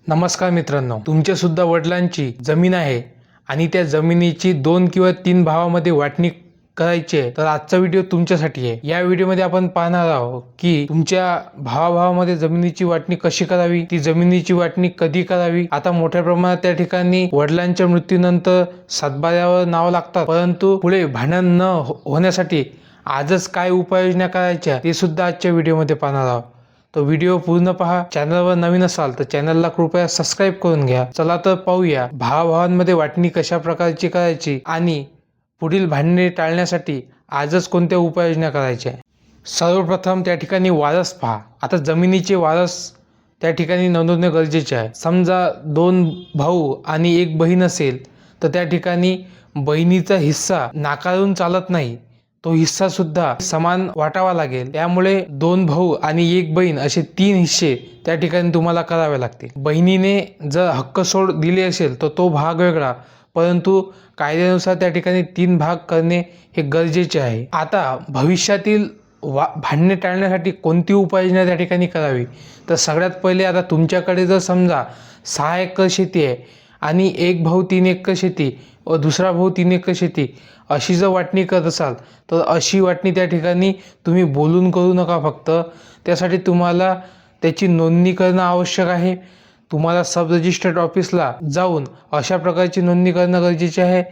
नमस्कार मित्रांनो, तुमच्या सुद्धा वडिलांची जमीन आहे आणि त्या जमिनीची 2 किंवा 3 भावामध्ये वाटणी करायची आहे, तर आजचा व्हिडिओ तुमच्यासाठी आहे। या व्हिडिओमध्ये आपण पाहणार आहोत की तुमच्या भावाभावामध्ये जमिनीची वाटणी कशी करावी, ती जमिनीची वाटणी कधी करावी। आता मोठ्या प्रमाणात त्या ठिकाणी वडिलांच्या मृत्यूनंतर सातबाऱ्यावर नाव लागतात, परंतु पुढे भांडण न होण्यासाठी आजच काय उपाययोजना करायच्या ते सुद्धा आजच्या व्हिडिओमध्ये पाहणार आहोत। तो व्हिडिओ पूर्ण पहा। चॅनलवर नवीन असाल तर चॅनलला कृपया सबस्क्राईब करून घ्या। चला तर पाहूया भावाभावांमध्ये वाटणी कशा प्रकारची करायची आणि पुढील भांडणे टाळण्यासाठी आजच कोणत्या उपाययोजना करायच्या। सर्वप्रथम त्या ठिकाणी वारस पहा। आता जमिनीचे वारस त्या ठिकाणी नोंदवणे गरजेचे आहे। समजा 2 भाऊ आणि 1 बहीण असेल तर त्या ठिकाणी बहिणीचा हिस्सा नाकारून चालत नाही, तो हिस्सा सुद्धा समान वाटावा लागेल। त्यामुळे 2 भाऊ आणि 1 बहीण असे 3 हिस्से त्या ठिकाणी तुम्हाला करावे लागतील। बहिणीने जर हक्क सोड दिले असेल तर तो भाग वेगळा, परंतु कायद्यानुसार त्या ठिकाणी 3 भाग करणे हे गरजेचे आहे। आता भविष्यातील भांडणे टाळण्यासाठी कोणती उपाययोजना त्या ठिकाणी करावी, तर सगळ्यात पहिले आता तुमच्याकडे जर समजा 6 एकर शेती आहे आणि 1 भाऊ 3 एकर शेती व दुसरा भाऊ 3 एकर शेती अशी जर वाटणी करत असाल तर अशी वाटणी त्या ठिकाणी तुम्ही बोलून करू नका। फक्त त्यासाठी तुम्हाला त्याची नोंदणी करणं आवश्यक आहे। तुम्हाला सब रजिस्टर्ड ऑफिसला जाऊन अशा प्रकारची नोंदणी करणं गरजेचे आहे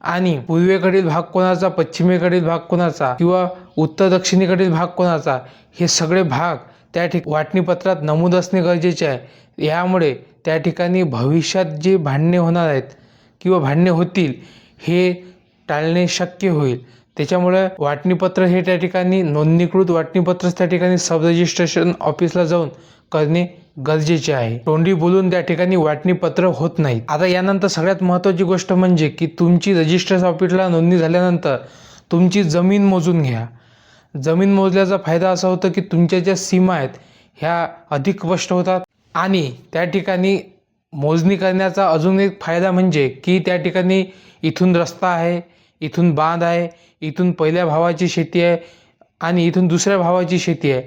आणि पूर्वेकडील भाग कोणाचा, पश्चिमेकडील भाग कोणाचा किंवा उत्तर दक्षिणेकडील भाग कोणाचा हे सगळे भाग त्या वाटणीपत्रात नमूद असणे गरजेचे आहे। यामुळे त्या ठिकाणी भविष्यात जे भांडणे होणार आहेत किंवा भांडणे होतील हे टाळणे शक्य होईल। त्याच्यामुळे वाटणीपत्र हे त्या ठिकाणी नोंदणीकृत वाटणीपत्र त्या ठिकाणी सब रजिस्ट्रेशन ऑफिसला जाऊन करणे गरजेचे आहे। तोंडी बोलून त्या ठिकाणी वाटणीपत्र होत नाही। आता यानंतर सगळ्यात महत्त्वाची गोष्ट म्हणजे की तुमची रजिस्ट्रेशन ऑफिसला नोंदणी झाल्यानंतर तुमची जमीन मोजून घ्या। जमीन मोजल्याचा फायदा असा होतो की तुमच्या ज्या सीमा आहेत ह्या अधिक स्पष्ट होतात आणि त्या ठिकाणी मोजणी करण्याचा अजून एक फायदा म्हणजे की त्या ठिकाणी इथून रस्ता आहे, इथून बांध आहे, इथून पहिल्या भावाची शेती आहे आणि इथून दुसऱ्या भावाची शेती आहे,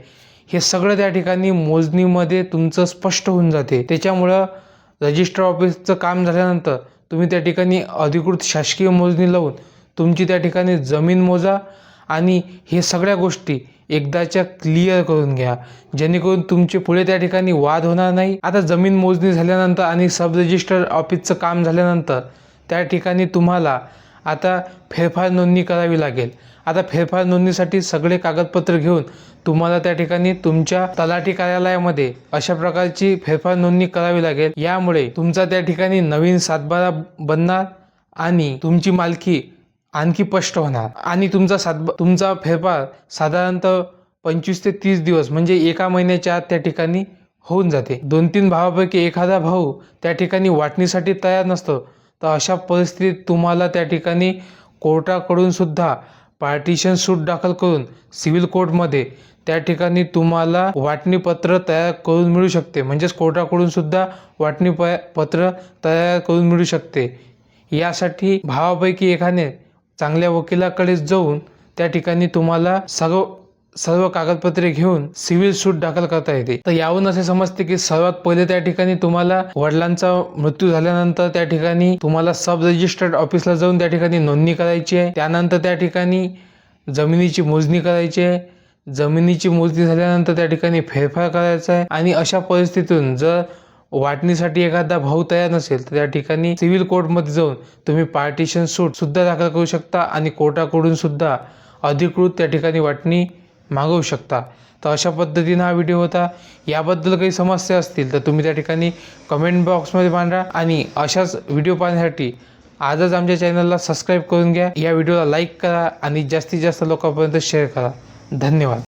हे सगळं त्या ठिकाणी मोजणीमध्ये तुमचं स्पष्ट होऊन जाते। त्याच्यामुळं रजिस्टर ऑफिसचं काम झाल्यानंतर तुम्ही त्या ठिकाणी अधिकृत शासकीय मोजणी लावून तुमची त्या ठिकाणी जमीन मोजा आणि हे सगळ्या गोष्टी एकदाच्या क्लिअर करून घ्या, जेणेकरून तुमचे पुढे त्या ठिकाणी वाद होणार नाही। आता जमीन मोजणी झाल्यानंतर आणि सब रजिस्टर ऑफिसचं काम झाल्यानंतर त्या ठिकाणी तुम्हाला आता फेरफार नोंदणी करावी लागेल। आता फेरफार नोंदणीसाठी सगळे कागदपत्र घेऊन तुम्हाला त्या ठिकाणी तुमच्या तलाठी कार्यालयामध्ये अशा प्रकारची फेरफार नोंदणी करावी लागेल। यामुळे तुमचा त्या ठिकाणी नवीन सातबारा बनणार आणि तुमची मालकी आणखी स्पष्ट होणार आणि तुमचा फेरफार साधारणतः 25 ते 30 दिवस म्हणजे 1 महिन्याच्या आत त्या ठिकाणी होऊन जाते। 2-3 भावापैकी एखादा भाऊ त्या ठिकाणी वाटणीसाठी तयार नसतो, तर अशा परिस्थितीत तुम्हाला त्या ठिकाणी कोर्टाकडून सुद्धा पार्टिशन सूट दाखल करून सिव्हिल कोर्टमध्ये त्या ठिकाणी तुम्हाला वाटणीपत्र तयार करून मिळू शकते। म्हणजेच कोर्टाकडून सुद्धा वाटणीपत्र तयार करून मिळू शकते। यासाठी भावापैकी एकाने चांगल्या वकिलाकडे जाऊन त्या ठिकाणी तुम्हाला सर्व कागदपत्रे घेऊन सिव्हिल सूट दाखल करता येते। तर यावरून असे समजते की सर्वात पहिले त्या ठिकाणी तुम्हाला वडिलांचा मृत्यू झाल्यानंतर त्या ठिकाणी तुम्हाला सब रजिस्टर्ड ऑफिसला जाऊन त्या ठिकाणी नोंदणी करायची आहे। त्यानंतर त्या ठिकाणी जमिनीची मोजणी करायची आहे। जमिनीची मोजणी झाल्यानंतर त्या ठिकाणी फेरफार करायचा आहे आणि अशा परिस्थितीतून जर वाटणीसाठी एखादा भाऊ तयार नसेल तर त्या ठिकाणी सिव्हिल कोर्टमध्ये जाऊन तुम्ही पार्टिशन सूट सुद्धा दाखल करू शकता आणि कोर्टाकडून सुद्धा अधिकृत त्या ठिकाणी वाटणी मागवू शकता। तर अशा पद्धतीने हा व्हिडिओ होता। याबद्दल काही समस्या असतील तर तुम्ही त्या ठिकाणी कमेंट बॉक्समध्ये मांडा आणि अशाच व्हिडिओ पाहण्यासाठी आजच आमच्या चॅनलला सबस्क्राईब करून घ्या। या व्हिडिओला लाईक करा आणि जास्तीत जास्त लोकांपर्यंत शेअर करा। धन्यवाद।